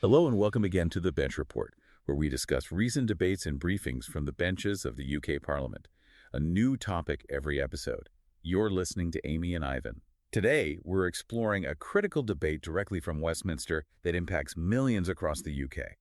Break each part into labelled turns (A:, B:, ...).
A: Hello and welcome again to the Bench Report, where we discuss recent debates and briefings from the benches of the UK Parliament. A new topic every episode. You're listening to Amy and Ivan. Today, we're exploring a critical debate directly from Westminster that impacts millions across the UK.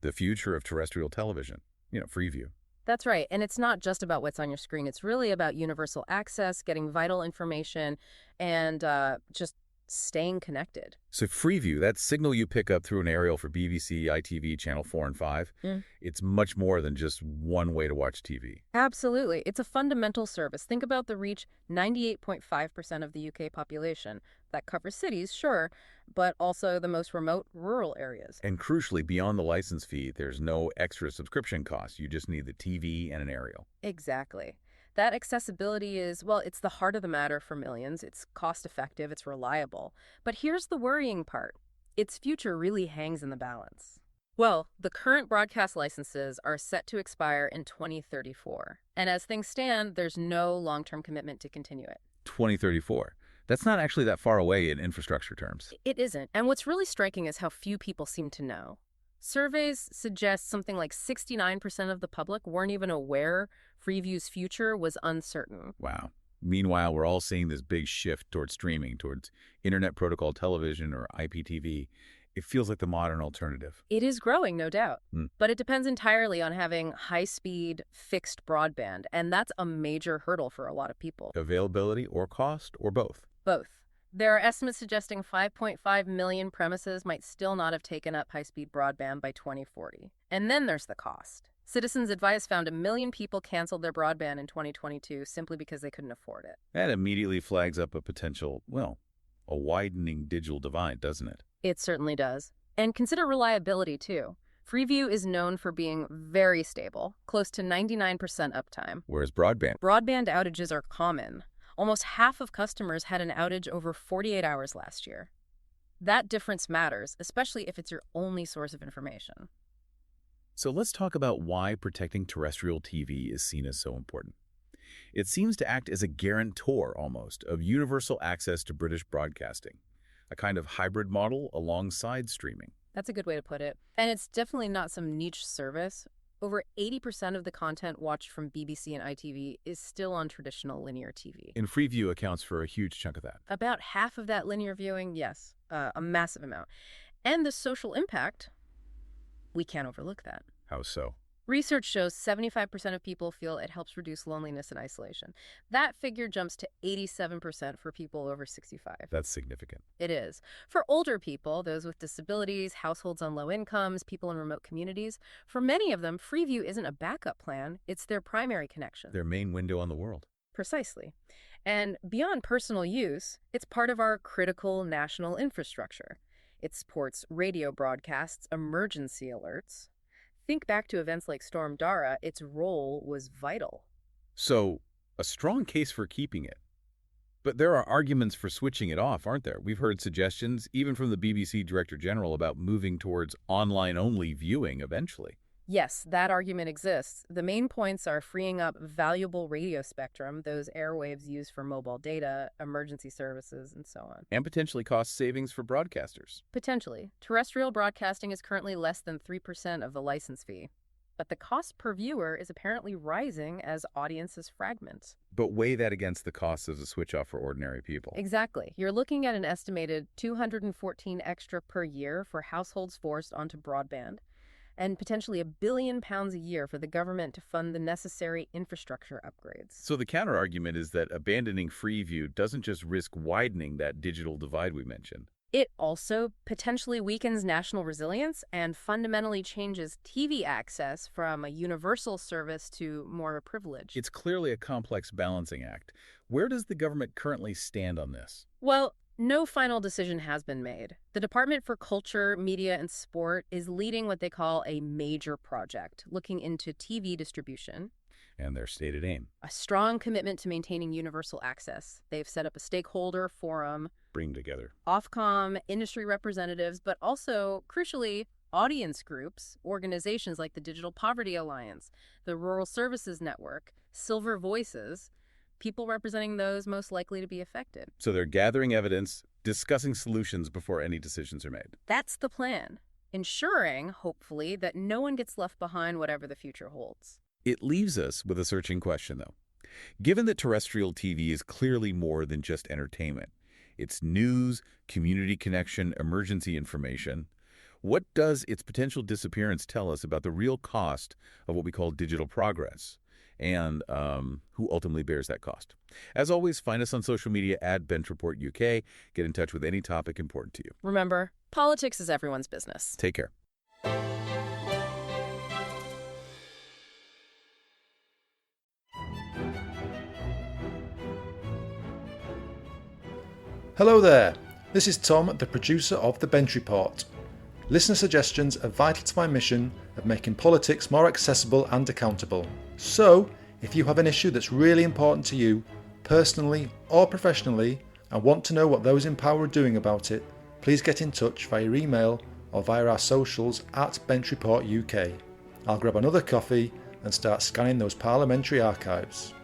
A: The future of terrestrial television, Freeview.
B: That's right. And it's not just about what's on your screen. It's really about universal access, getting vital information, and just staying connected.
A: So Freeview, that signal you pick up through an aerial for BBC, ITV, Channel 4 and 5, it's much more than just one way to watch TV.
B: Absolutely. It's a fundamental service. Think about the reach: 98.5% of the UK population. That covers cities, sure, but also the most remote rural areas.
A: And crucially, beyond the license fee, there's no extra subscription cost. You just need the TV and an aerial.
B: Exactly. That accessibility is, well, it's the heart of the matter for millions. It's cost-effective, it's reliable. But here's the worrying part. Its future really hangs in the balance. Well, the current broadcast licenses are set to expire in 2034. And as things stand, there's no long-term commitment to continue it.
A: 2034. That's not actually that far away in infrastructure terms.
B: It isn't. And what's really striking is how few people seem to know. Surveys suggest something like 69% of the public weren't even aware Freeview's future was uncertain.
A: Wow. Meanwhile, we're all seeing this big shift towards streaming, towards Internet Protocol Television or IPTV. It feels like the modern alternative.
B: It is growing, no doubt. But it depends entirely on having high-speed, fixed broadband, and that's a major hurdle for a lot of people.
A: Availability or cost or both?
B: Both. There are estimates suggesting 5.5 million premises might still not have taken up high-speed broadband by 2040. And then there's the cost. Citizens Advice found 1 million people canceled their broadband in 2022 simply because they couldn't afford it.
A: That immediately flags up a potential, a widening digital divide, doesn't it?
B: It certainly does. And consider reliability, too. Freeview is known for being very stable, close to 99% uptime.
A: Whereas broadband
B: Outages are common. Almost half of customers had an outage over 48 hours last year. That difference matters, especially if it's your only source of information.
A: So let's talk about why protecting terrestrial TV is seen as so important. It seems to act as a guarantor, almost, of universal access to British broadcasting, a kind of hybrid model alongside streaming.
B: That's a good way to put it. And it's definitely not some niche service. Over 80% of the content watched from BBC and ITV is still on traditional linear TV.
A: And Freeview accounts for a huge chunk of that.
B: About half of that linear viewing, yes, a massive amount. And the social impact, we can't overlook that.
A: How so?
B: Research shows 75% of people feel it helps reduce loneliness and isolation. That figure jumps to 87% for people over 65.
A: That's significant.
B: It is. For older people, those with disabilities, households on low incomes, people in remote communities, for many of them, Freeview isn't a backup plan. It's their primary connection.
A: Their main window on the world.
B: Precisely. And beyond personal use, it's part of our critical national infrastructure. It supports radio broadcasts, emergency alerts. Think back to events like Storm Dara, its role was vital.
A: So, a strong case for keeping it. But there are arguments for switching it off, aren't there? We've heard suggestions, even from the BBC Director General, about moving towards online-only viewing eventually.
B: Yes, that argument exists. The main points are freeing up valuable radio spectrum, those airwaves used for mobile data, emergency services, and so on.
A: And potentially cost savings for broadcasters.
B: Potentially. Terrestrial broadcasting is currently less than 3% of the license fee. But the cost per viewer is apparently rising as audiences fragment.
A: But weigh that against the costs of a switch-off for ordinary people.
B: Exactly. You're looking at an estimated $214 extra per year for households forced onto broadband, and potentially £1 billion a year for the government to fund the necessary infrastructure upgrades.
A: So the counter-argument is that abandoning Freeview doesn't just risk widening that digital divide we mentioned.
B: It also potentially weakens national resilience and fundamentally changes TV access from a universal service to more a privilege.
A: It's clearly a complex balancing act. Where does the government currently stand on this?
B: Well, no final decision has been made. The Department for Culture, Media, and Sport is leading what they call a major project, looking into TV distribution.
A: And their stated aim.
B: A strong commitment to maintaining universal access. They've set up a stakeholder forum.
A: Bring together
B: Ofcom, industry representatives, but also, crucially, audience groups, organizations like the Digital Poverty Alliance, the Rural Services Network, Silver Voices, people representing those most likely to be affected.
A: So they're gathering evidence, discussing solutions before any decisions are made.
B: That's the plan. ensuring, hopefully, that no one gets left behind whatever the future holds.
A: It leaves us with a searching question, though. Given that terrestrial TV is clearly more than just entertainment, it's news, community connection, emergency information, what does its potential disappearance tell us about the real cost of what we call digital progress? And who ultimately bears that cost? As always, find us on social media at BenchReport UK. Get in touch with any topic important to you.
B: Remember, politics is everyone's business.
A: Take care.
C: Hello there, this is Tom, the producer of The Bench Report. Listener suggestions are vital to my mission of making politics more accessible and accountable. So, if you have an issue that's really important to you, personally or professionally, and want to know what those in power are doing about it, please get in touch via email or via our socials at Bench Report UK. I'll grab another coffee and start scanning those parliamentary archives.